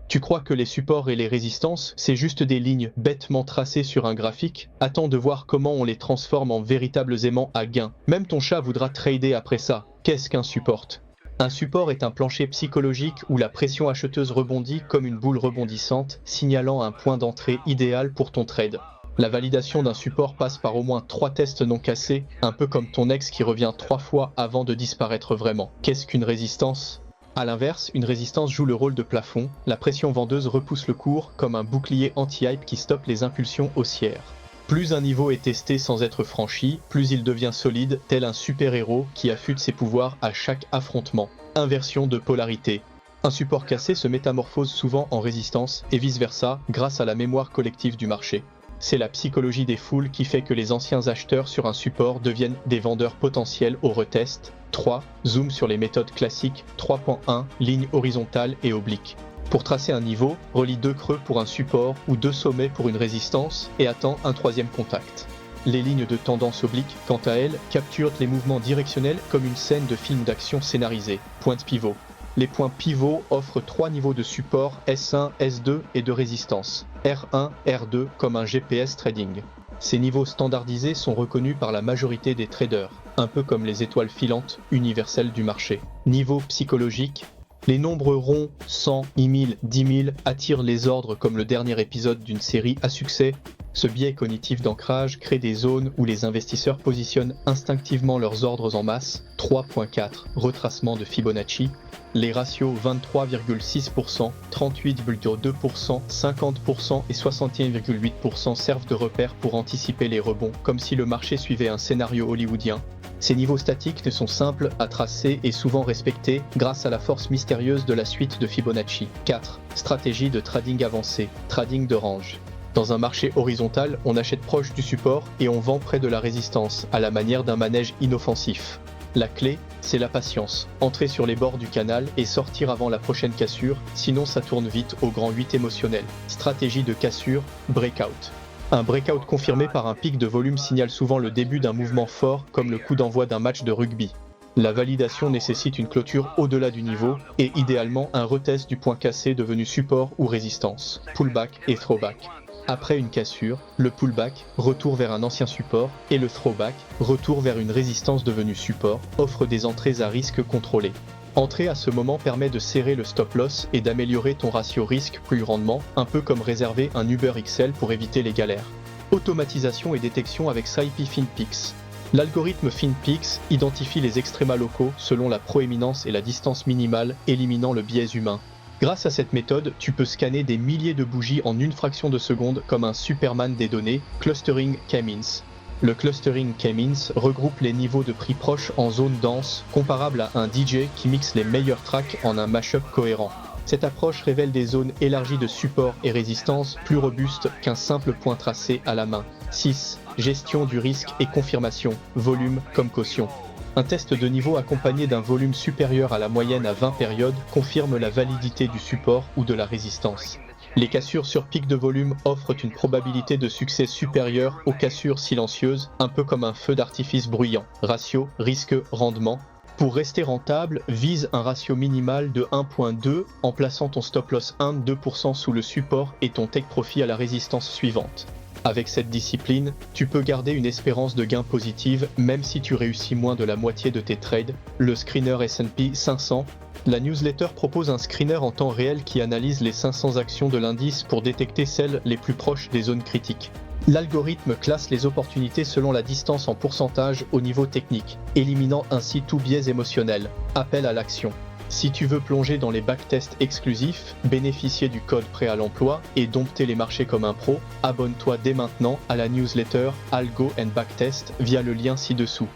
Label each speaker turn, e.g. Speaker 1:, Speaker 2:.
Speaker 1: Tu crois que les supports et les résistances, c'est juste des lignes bêtement tracées sur un graphique? Attends de voir comment on les transforme en véritables aimants à gain. Même ton chat voudra trader après ça. Qu'est-ce qu'un support? Un support est un plancher psychologique où la pression acheteuse rebondit comme une boule rebondissante, signalant un point d'entrée idéal pour ton trade. La validation d'un support passe par au moins 3 tests non cassés, un peu comme ton ex qui revient 3 fois avant de disparaître vraiment. Qu'est-ce qu'une résistance? A l'inverse, une résistance joue le rôle de plafond, la pression vendeuse repousse le cours comme un bouclier anti-hype qui stoppe les impulsions haussières. Plus un niveau est testé sans être franchi, plus il devient solide, tel un super-héros qui affûte ses pouvoirs à chaque affrontement. Inversion de polarité. Un support cassé se métamorphose souvent en résistance et vice-versa grâce à la mémoire collective du marché. C'est la psychologie des foules qui fait que les anciens acheteurs sur un support deviennent des vendeurs potentiels au retest. 3. Zoom sur les méthodes classiques. 3.1. Ligne horizontale et oblique. Pour tracer un niveau, relie 2 creux pour un support ou 2 sommets pour une résistance et attends un 3e contact. Les lignes de tendance oblique, quant à elles, capturent les mouvements directionnels comme une scène de film d'action scénarisé. Pointe pivot. Les points pivots offrent 3 niveaux de support S1, S2 et de résistance, R1, R2 comme un GPS trading. Ces niveaux standardisés sont reconnus par la majorité des traders, un peu comme les étoiles filantes universelles du marché. Niveau psychologique, les nombres ronds, 100, 1000, 10 000 attirent les ordres comme le dernier épisode d'une série à succès. Ce biais cognitif d'ancrage crée des zones où les investisseurs positionnent instinctivement leurs ordres en masse. 3.4 Retracement de Fibonacci. Les ratios 23,6%, 38,2%, 50% et 61,8% servent de repères pour anticiper les rebonds, comme si le marché suivait un scénario hollywoodien. Ces niveaux statiques ne sont simples à tracer et souvent respectés grâce à la force mystérieuse de la suite de Fibonacci. 4. Stratégie de trading avancé, trading de range. Dans un marché horizontal, on achète proche du support et on vend près de la résistance, à la manière d'un manège inoffensif. La clé, c'est la patience. Entrer sur les bords du canal et sortir avant la prochaine cassure, sinon ça tourne vite au grand 8 émotionnel. Stratégie de cassure, breakout. Un breakout confirmé par un pic de volume signale souvent le début d'un mouvement fort, comme le coup d'envoi d'un match de rugby. La validation nécessite une clôture au-delà du niveau et idéalement un retest du point cassé devenu support ou résistance, pullback et throwback. Après une cassure, le pullback, retour vers un ancien support, et le throwback, retour vers une résistance devenue support, offre des entrées à risque contrôlé. Entrer à ce moment permet de serrer le stop loss et d'améliorer ton ratio risque-prix rendement, un peu comme réserver un Uber XL pour éviter les galères. Automatisation et détection avec SciPy FinPix. L'algorithme FinPix identifie les extrémas locaux selon la proéminence et la distance minimale, éliminant le biais humain. Grâce à cette méthode, tu peux scanner des milliers de bougies en une fraction de seconde comme un Superman des données, Clustering K-Means. Le Clustering K-Means regroupe les niveaux de prix proches en zone dense, comparable à un DJ qui mixe les meilleurs tracks en un mashup cohérent. Cette approche révèle des zones élargies de support et résistance plus robustes qu'un simple point tracé à la main. 6. Gestion du risque et confirmation, volume comme caution. Un test de niveau accompagné d'un volume supérieur à la moyenne à 20 périodes confirme la validité du support ou de la résistance. Les cassures sur pic de volume offrent une probabilité de succès supérieure aux cassures silencieuses, un peu comme un feu d'artifice bruyant. Ratio, risque, rendement. Pour rester rentable, vise un ratio minimal de 1.2 en plaçant ton stop loss 1-2% sous le support et ton take profit à la résistance suivante. Avec cette discipline, tu peux garder une espérance de gain positive même si tu réussis moins de la moitié de tes trades. Le screener S&P 500. La newsletter propose un screener en temps réel qui analyse les 500 actions de l'indice pour détecter celles les plus proches des zones critiques. L'algorithme classe les opportunités selon la distance en pourcentage au niveau technique, éliminant ainsi tout biais émotionnel. Appel à l'action. Si tu veux plonger dans les backtests exclusifs, bénéficier du code prêt à l'emploi et dompter les marchés comme un pro, abonne-toi dès maintenant à la newsletter Algo and Backtest via le lien ci-dessous.